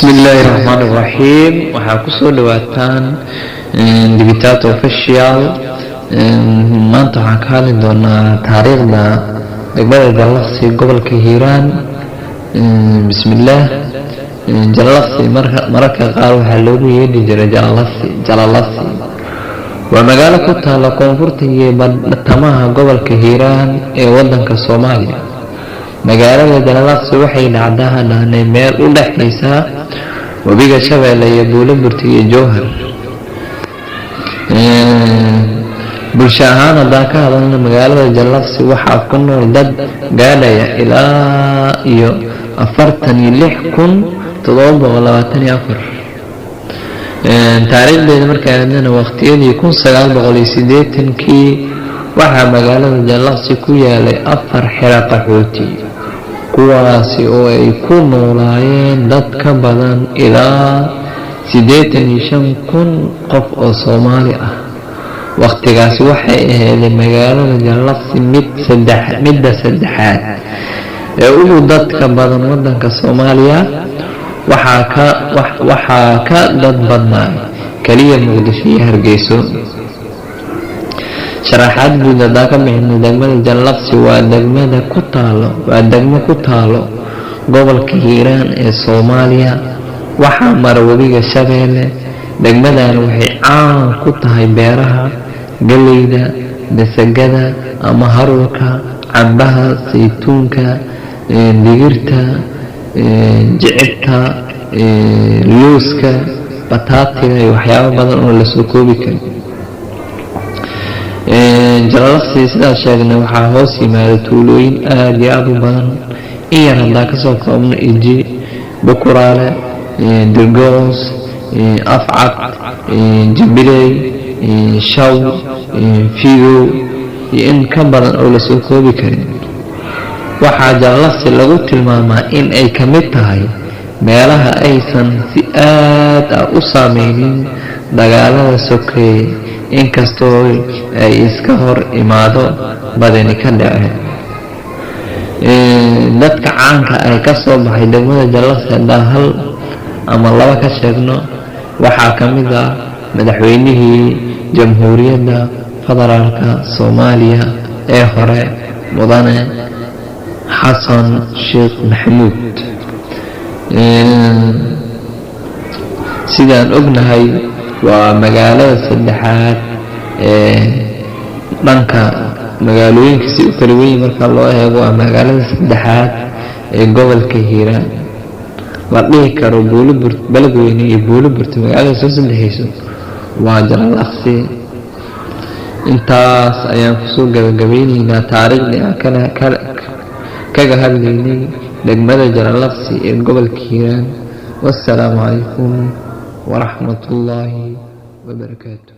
بسم الله الرحمن الرحيم. waxaa ku soo dhawaataan Digitato Official. maanta waxaan ka hadli doonaa taariikhda degmada Jallaqsi gobolka Hiiraan. bismillah. Jallaqsi marka qaar waxaa loogu yeedhi jiray Jallaqsi waa magaalo ku taala koonfurta iyo bartamaha gobolka Hiiraan ee wadanka Soomaaliya. magaalada Jallaqsi waxay dhacdaa meel u dhaxaysa wabiga Shabeelle iyo Buuloburti iyo Jowhar. bulsho ahaan haddaan ka hadalno magaalada Jallaqsi waxaa ku nool dad gaadhaya ilaa iyo 46,724. taariikhdeeda markaan eegno waqtiyadii 1980kii waxaa magaalada Jallaqsi ku yaalay 4 xero qaxooti kuwaasi oo ay ku noolaayeen dad ka badan ilaa 85,000 qof oo Soomaali ah. waqtigaasi waxay ahayd magaalada Jallaqsi midda saddexaad ee ugu dadka badan wadanka Soomaaliya. waxaa ka dad badnaa kaliya Muqdisho iyo Hargeysa. sharaxaad guud haddaan ka bixino degmada Jallaqsi waa degmo ku taalo gobolka Hiiraan ee Soomaaliya. waxaa mara wabiga Shabeelle. degmadani waxay caan ku tahay beeraha galeyda, masagada ama haruurka, cambaha, saytuunka, digirta, jicibta, looska, bataatiga iyo waxyaabo badan oo la soo koobi karin. Jallaqsi sidaa sheegnay waxaa hoos yimaada tuulooyin aad iyo aad u badan. in yar haddaan kasoo koobno Iji, Bukuraale, Dirgoos, Afcad, Jimbiley, Shaw, Fiigow iyo in ka badan oo la soo koobi karin. waxaa Jallaqsi lagu tilmaamaa in ay ka mid tahay meelaha aysan si aad ah u saameynin dagaalada sokeeye, inkastoo ay iska hor imaado badani ka dhaceen. dadka caanka ay ka soo baxay degmada Jallaqsi haddaan hal ama laba ka sheegno waxaa ka mid ah madaxweynihii Jamhuuriyadda Federaalka Soomaaliya ee hore mudane Xasan Sheekh Maxamuud. sidaan ognahay waa magaalada saddexaad ee dhanka magaalooyinka si u kala weyn marka loo eego waa magaalada saddexaad ee gobolka Hiiraan. la dhihi karo Beledweyne iyo Buuloburti magaalada soo saddexayso waa Jallaqsi. intaas ayaan kusoo gabagabeynaynaa taariikhdii aan kaga hadlaynay degmada Jallaqsi ee gobolka Hiiraan. wassalaamu calaykum waraxmatullaahi wabarakaatu.